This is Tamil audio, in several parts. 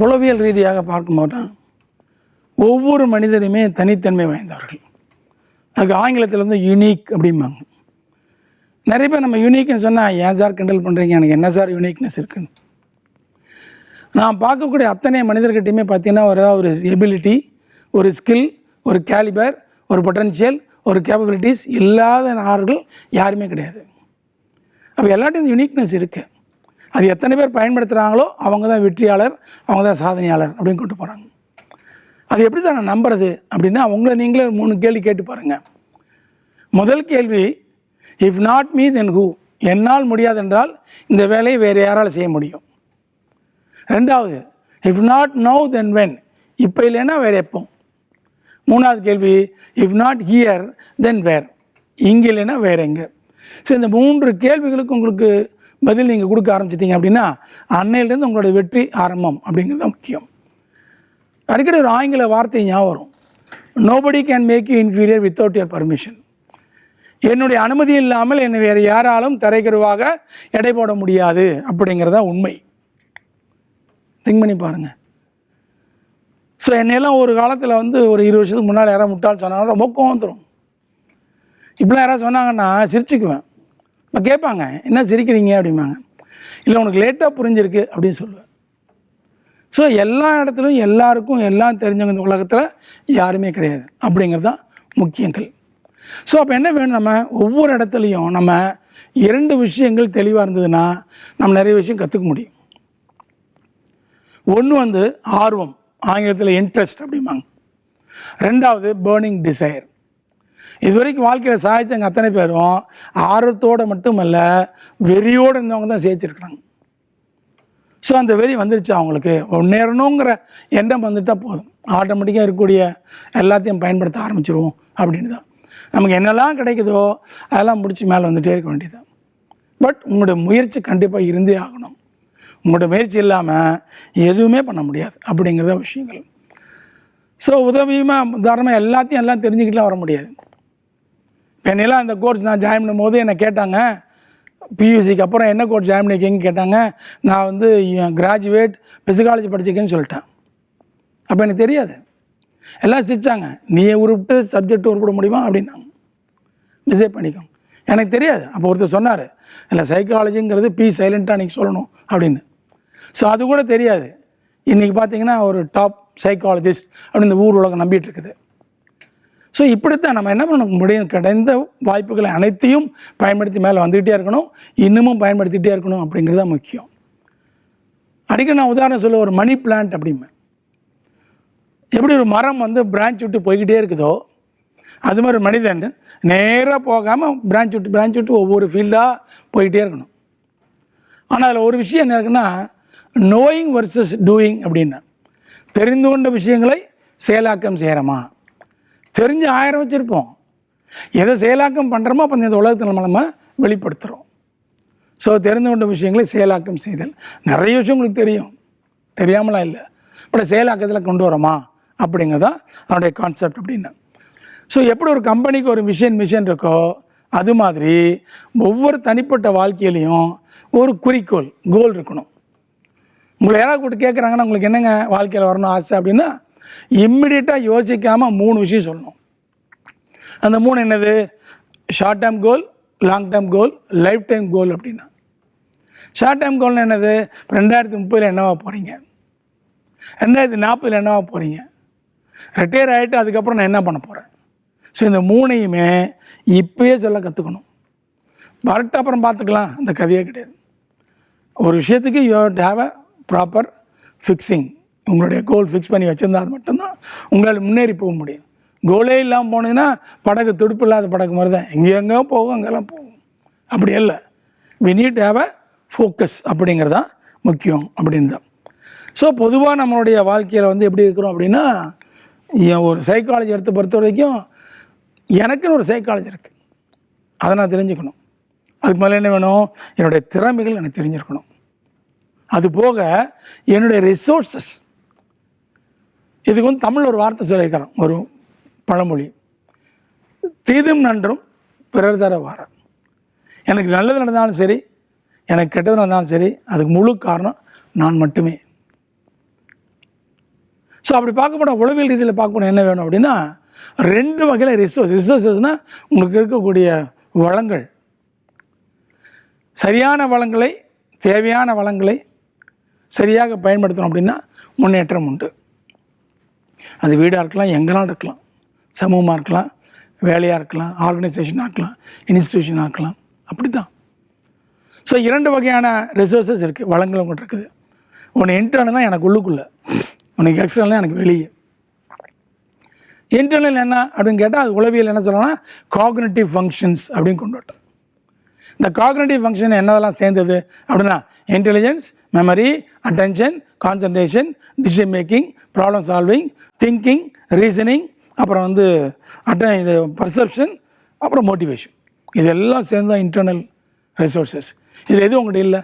உளவியல் ரீதியாக பார்க்கும்போது ஒவ்வொரு மனிதருமே தனித்தன்மை வாய்ந்தவர்கள். அதுக்கு ஆங்கிலத்தில் வந்து யூனிக் அப்படிம்பாங்க. நிறைய பேர் நம்ம யூனிக்னு சொன்னால் ஏன் சார் கிண்டல் பண்ணுறீங்க, எனக்கு என்ன சார் யூனிக்னஸ் இருக்குன்னு. நான் பார்க்கக்கூடிய அத்தனை மனிதர்கிட்டையுமே பார்த்தீங்கன்னா ஒரு எபிலிட்டி, ஒரு ஸ்கில், ஒரு கேலிபர், ஒரு பொட்டன்ஷியல், ஒரு கேப்பபிலிட்டிஸ் இல்லாத ஆர்கள் யாருமே கிடையாது. அப்போ எல்லாத்தையும் யூனிக்னஸ் இருக்குது. அது எத்தனை பேர் பயன்படுத்துகிறாங்களோ அவங்க தான் வெற்றியாளர், அவங்க தான் சாதனையாளர் அப்படின்னு கொண்டு போகிறாங்க. அது எப்படி தான் நான் நம்புறது அப்படின்னா அவங்கள நீங்களே 3 கேள்வி கேட்டு பாருங்கள். முதல் கேள்வி, if not me then who, என்னால் முடியாது என்றால் இந்த வேலையை வேறு யாரால் செய்ய முடியும். ரெண்டாவது, if not now then when, இப்போ இல்லைன்னா வேறு எப்போ. மூணாவது கேள்வி, if not here then where, இங்கே இல்லைன்னா வேறு எங்கே. ஸோ இந்த 3 கேள்விகளுக்கு உங்களுக்கு பதில் நீங்கள் கொடுக்க ஆரம்பிச்சிட்டிங்க அப்படின்னா அன்னையிலேருந்து உங்களுடைய வெற்றி ஆரம்பம் அப்படிங்கிறது தான் முக்கியம். அடிக்கடி ஒரு ஆங்கில வார்த்தை ஞாபகம் வரும், nobody can make you inferior without your permission. என்னுடைய அனுமதி இல்லாமல் என்னை வேறு யாராலும் தரைக்கருவாக எடை போட முடியாது அப்படிங்கிறதா உண்மை. திங்க் பண்ணி பாருங்கள். ஸோ என்னையெல்லாம் ஒரு காலத்தில் வந்து ஒரு 20 வருஷத்துக்கு முன்னால் யாராவது முட்டாள் சொன்னாலும் ரொம்ப கோவம் வந்துடும். இப்படிலாம் யாராவது சொன்னாங்கன்னா சிரிச்சுக்குவேன். இப்போ கேட்பாங்க, என்ன சிரிக்கிறீங்க அப்படிம்பாங்க. இல்லை உனக்கு லேட்டாக புரிஞ்சிருக்கு அப்படின்னு சொல்லுவேன். ஸோ எல்லா இடத்துலையும் எல்லாருக்கும் எல்லாம் தெரிஞ்சவங்க இந்த உலகத்தில் யாருமே கிடையாது அப்படிங்கிறது தான் முக்கியங்கள். ஸோ அப்போ என்ன வேணும், நம்ம ஒவ்வொரு இடத்துலையும் நம்ம 2 விஷயங்கள் தெளிவாக இருந்ததுன்னா நம்ம நிறைய விஷயம் கற்றுக்க முடியும். ஒன்று வந்து ஆர்வம், ஆங்கிலத்தில் இன்ட்ரெஸ்ட் அப்படிம்பாங்க. ரெண்டாவது பேர்னிங் டிசைர். இது வரைக்கும் வாழ்க்கையில் சாதிச்சவங்க அத்தனை பேரும் ஆர்வத்தோடு மட்டுமல்ல வெறியோடு இருந்தவங்க தான் சேர்த்துருக்குறாங்க. ஸோ அந்த வெறி வந்துருச்சு அவங்களுக்கு, முன்னேறணுங்கிற எண்ணம் வந்துட்டால் போதும், ஆட்டோமேட்டிக்காக இருக்கக்கூடிய எல்லாத்தையும் பயன்படுத்த ஆரம்பிச்சிருவோம் அப்படின்னு தான். நமக்கு என்னெல்லாம் கிடைக்குதோ அதெல்லாம் முடித்து மேலே வந்துகிட்டே இருக்க வேண்டியதுதான். பட் உங்களுடைய முயற்சி கண்டிப்பாக இருந்தே ஆகணும். உங்களோட முயற்சி இல்லாமல் எதுவுமே பண்ண முடியாது அப்படிங்கிறத விஷயங்கள். ஸோ உதாரணமாக எல்லாத்தையும் எல்லாம் தெரிஞ்சுக்கிட்டுலாம் வர முடியாது. என்னெல்லாம் இந்த கோர்ஸ் நான் ஜாயின் பண்ணும்போது என்னை கேட்டாங்க, பியூசிக்கு அப்புறம் என்ன கோர்ஸ் ஜாயின் பண்ணிக்கிங்க கேட்டாங்க. நான் வந்து கிராஜுவேட் பிசிக்காலஜி படிச்சிருக்கேன்னு சொல்லிட்டேன். அப்போ எனக்கு தெரியாது. எல்லாம் சிரிச்சாங்க, நீயே உருப்பிட்டு சப்ஜெக்ட் உருப்பிட முடியுமா அப்படின்னாங்க. டிசைட் பண்ணிக்கோங்க. எனக்கு தெரியாது. அப்போ ஒருத்தர் சொன்னார், இல்லை சைக்காலஜிங்கிறது சைலண்ட்டாக நீங்கள் சொல்லணும் அப்படின்னு. ஸோ அது கூட தெரியாது. இன்றைக்கி பார்த்தீங்கன்னா ஒரு டாப் சைக்காலஜிஸ்ட் அப்படின்னு இந்த ஊர் உலகம் நம்பிட்டு இருக்குது. ஸோ இப்படித்தான் நம்ம என்ன பண்ண முடியும், கிடைந்த வாய்ப்புகளை அனைத்தையும் பயன்படுத்தி மேலே வந்துக்கிட்டே இருக்கணும், இன்னமும் பயன்படுத்திகிட்டே இருக்கணும் அப்படிங்கிறது தான் முக்கியம். அடிக்கடி நான் உதாரணம் சொல்ல, ஒரு மணி பிளான்ட் அப்படிமே எப்படி ஒரு மரம் வந்து பிரான்ச் விட்டு போய்கிட்டே இருக்குதோ அது மாதிரி மனிதன் நேராக போகாமல் பிரான்ச் விட்டு ஒவ்வொரு ஃபீல்டாக போய்கிட்டே இருக்கணும். ஆனால் அதில் ஒரு விஷயம் என்ன இருக்குன்னா, நோயிங் வர்சஸ் டூயிங் அப்படின்னா, தெரிந்து கொண்ட விஷயங்களை செயலாக்கம் செய்கிறோமா. தெரிஞ்சு 1000 வச்சுருப்போம், எதை செயலாக்கம் பண்ணுறோமோ அப்போ இந்த உலகத்தில் நம்ம வெளிப்படுத்துகிறோம். ஸோ தெரிந்து கொண்ட விஷயங்களை செயலாக்கம் செய்தல். நிறைய விஷயம் உங்களுக்கு தெரியும், தெரியாமலாம் இல்லை, பட் செயலாக்கத்தில் கொண்டு வரோமா அப்படிங்கிறதான் அதனுடைய கான்செப்ட் அப்படின்னு. ஸோ எப்படி ஒரு கம்பெனிக்கு ஒரு மிஷன் இருக்கோ அது மாதிரி ஒவ்வொரு தனிப்பட்ட வாழ்க்கையிலையும் ஒரு குறிக்கோள், கோல் இருக்கணும். உங்களை யாராவது கூப்பிட்டு கேட்குறாங்கன்னா உங்களுக்கு என்னங்க வாழ்க்கையில் வரணும் ஆசை அப்படின்னா இம்மிடியட்டாக யோசிக்காமல் 3 விஷயம் சொல்லணும். அந்த 3 என்னது, short term goal, long term goal, lifetime goal அப்படின்னா. ஷார்ட் டேர்ம் கோல்னு என்னது, 2030 என்னவா போகிறீங்க, 2040 என்னவா போகிறீங்க, ரிட்டையர் ஆகிட்டு அதுக்கப்புறம் நான் என்ன பண்ண போகிறேன். ஸோ இந்த 3ஐயுமே இப்போயே சொல்ல கற்றுக்கணும். வரட்டு அப்புறம் பார்த்துக்கலாம், அந்த கதையே கிடையாது. ஒரு விஷயத்துக்கு you have to have a proper fixing. உங்களுடைய கோல் ஃபிக்ஸ் பண்ணி வச்சுருந்தால் மட்டும்தான் உங்களால் முன்னேறி போக முடியும். கோலே இல்லாமல் போனீங்கன்னா படகு, துடுப்பு இல்லாத படகு மாதிரி தான், எங்கெங்கோ போகும் அங்கெல்லாம் போகும். அப்படி இல்லை, we need to have a focus அப்படிங்கிறதான் முக்கியம் அப்படின்னு தான். ஸோ பொதுவாக நம்மளுடைய வாழ்க்கையில் வந்து எப்படி இருக்கிறோம் அப்படின்னா, ஒரு சைக்காலஜி எடுத்து பொறுத்த வரைக்கும் எனக்குன்னு ஒரு சைக்காலஜி இருக்குது, அதை நான் தெரிஞ்சுக்கணும். அதுக்கு மேலே என்ன வேணும், என்னுடைய திறமைகள் எனக்கு தெரிஞ்சிருக்கணும். அது போக என்னுடைய ரிசோர்ஸஸ், இதுக்கு வந்து தமிழ் ஒரு வார்த்தை சொல்லியிருக்கிறோம், ஒரு பழமொழி, தீதும் நன்றும் பிறர் தர வார. எனக்கு நல்லது நடந்தாலும் சரி, எனக்கு கெட்டது நடந்தாலும் சரி, அதுக்கு முழு காரணம் நான் மட்டுமே. ஸோ அப்படி பார்க்க போனால் உளவியல் ரீதியில் பார்க்க போனால் என்ன வேணும் அப்படின்னா 2 வகையில் ரிசோர்ஸஸ்னால் உங்களுக்கு இருக்கக்கூடிய வளங்கள், சரியான வளங்களை, தேவையான வளங்களை சரியாக பயன்படுத்தணும் அப்படின்னா முன்னேற்றம் உண்டு. அது வீடாக இருக்கலாம், எங்கேனாலும் இருக்கலாம், சமூகமாக இருக்கலாம், வேலையாக இருக்கலாம், ஆர்கனைசேஷனாக இருக்கலாம், இன்ஸ்டிடியூஷனாக இருக்கலாம். அப்படி தான். ஸோ 2 வகையான ரிசோர்ஸஸ் இருக்குது, வளங்கள் உங்கள்கிட்ட இருக்குது. ஒன்று இன்டர்னலாக எனக்கு உள்ளுக்குள்ளே, உனக்கு எக்ஸ்டர்னலாக எனக்கு வெளியே. இன்டர்னல் என்ன அப்படின்னு கேட்டால் அது உளவியல் என்ன சொல்லணும்னா காக்னிட்டிவ் ஃபங்க்ஷன்ஸ் அப்படின்னு கொண்டு வரட்டும். இந்த காக்னிட்டிவ் ஃபங்க்ஷன் என்னதெல்லாம் சேர்ந்தது அப்படின்னா intelligence, memory, attention, concentration, decision making, problem solving, thinking, reasoning, அப்புறம் இது பர்செப்ஷன், அப்புறம் மோட்டிவேஷன். இதெல்லாம் சேர்ந்து தான் இன்டர்னல் ரிசோர்ஸஸ். இதில் எதுவும் உங்கள்கிட்ட இல்லை.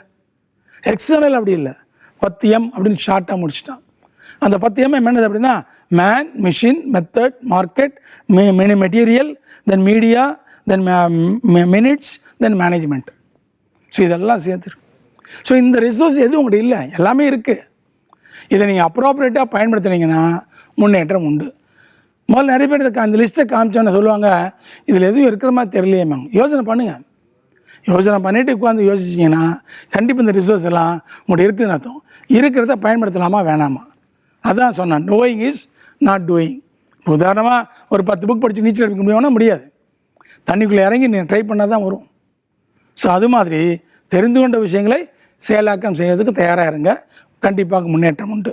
எக்ஸ்டர்னல் அப்படி இல்லை, 10M அப்படின்னு ஷார்ட்டாக முடிச்சிட்டான். அந்த 10M என்னது அப்படின்னா man, machine, method, market, material, then media, then minutes, then management. So இதெல்லாம் சேர்த்துருக்கு. ஸோ இந்த ரிசோர்ஸ் எதுவும் உங்கள்கிட்ட இல்லை, எல்லாமே இருக்குது. இதை நீங்கள் அப்ராப்ரியேட்டாக பயன்படுத்துனீங்கன்னா முன்னேற்றம் உண்டு. முதல்ல நிறைய பேர் அந்த லிஸ்ட்டை காமிச்சோன்னு சொல்லுவாங்க, இதில் எதுவும் இருக்கிற மாதிரி தெரியலையேம்மாங்க. யோசனை பண்ணுங்கள். யோசனை பண்ணிவிட்டு உட்காந்து யோசிச்சிங்கன்னா கண்டிப்பாக இந்த ரிசோர்ஸ் எல்லாம் உங்கள்கிட்ட இருக்குதுன்னு அர்த்தம். இருக்கிறத பயன்படுத்தலாமா வேணாமா, அதான் சொன்னேன். Knowing is not doing. உதாரணமாக ஒரு 10 புக் படித்து நீச்சல் அடிக்க முடியும்னா முடியாது. தண்ணிக்குள்ளே இறங்கி நீங்கள் ட்ரை பண்ணால் தான் வரும். ஸோ அது மாதிரி தெரிந்து கொண்ட விஷயங்களை செயலாக்கம் செய்யறதுக்கு தயாராக இருங்க. கண்டிப்பாக முன்னேற்றம் உண்டு.